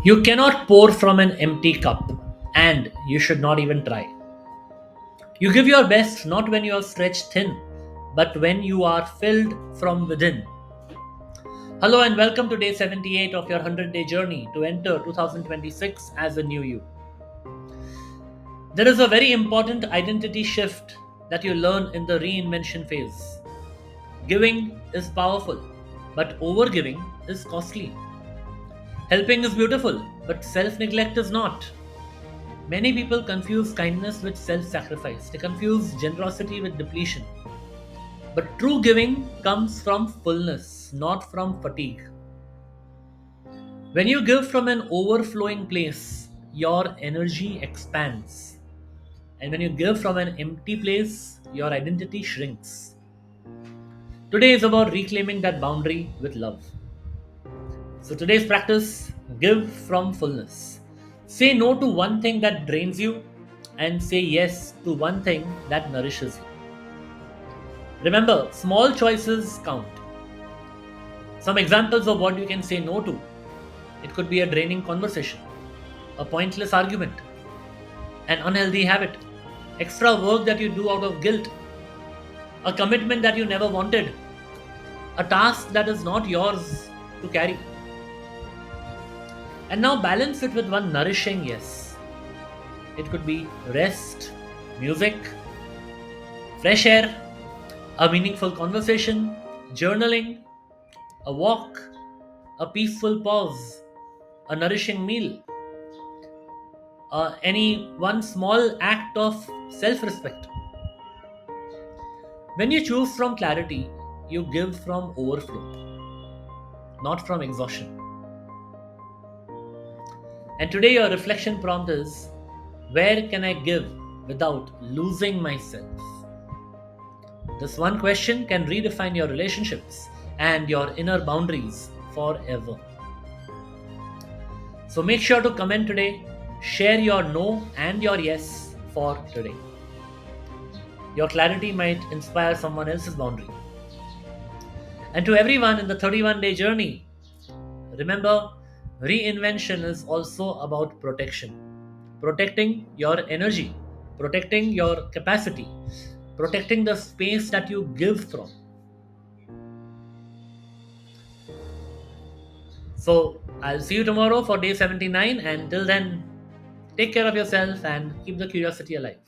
You cannot pour from an empty cup, and you should not even try. You give your best not when you are stretched thin, but when you are filled from within. Hello and welcome to day 78 of your 100-day journey to enter 2026 as a new you. There is a very important identity shift that you learn in the reinvention phase. Giving is powerful, but overgiving is costly. Helping is beautiful, but self neglect is not. Many people confuse kindness with self sacrifice, they confuse generosity with depletion. But true giving comes from fullness, not from fatigue. When you give from an overflowing place, your energy expands. And when you give from an empty place, your identity shrinks. Today is about reclaiming that boundary with love. So today's practice, give from fullness. Say no to one thing that drains you and say yes to one thing that nourishes you. Remember, small choices count. Some examples of what you can say no to. It could be a draining conversation, a pointless argument, an unhealthy habit, extra work that you do out of guilt, a commitment that you never wanted, a task that is not yours to carry. And now balance it with one nourishing yes. It could be rest, music, fresh air, a meaningful conversation, journaling, a walk, a peaceful pause, a nourishing meal, any one small act of self respect. When you choose from clarity, you give from overflow, not from exhaustion. And today, your reflection prompt is, where can I give without losing myself? This one question can redefine your relationships and your inner boundaries forever. So make sure to comment today, share your no and your yes for today. Your clarity might inspire someone else's boundary. And to everyone in the 31-day journey, remember, reinvention is also about protection. Protecting your energy, protecting your capacity, protecting the space that you give from. So I'll see you tomorrow for day 79, and till then, take care of yourself and keep the curiosity alive.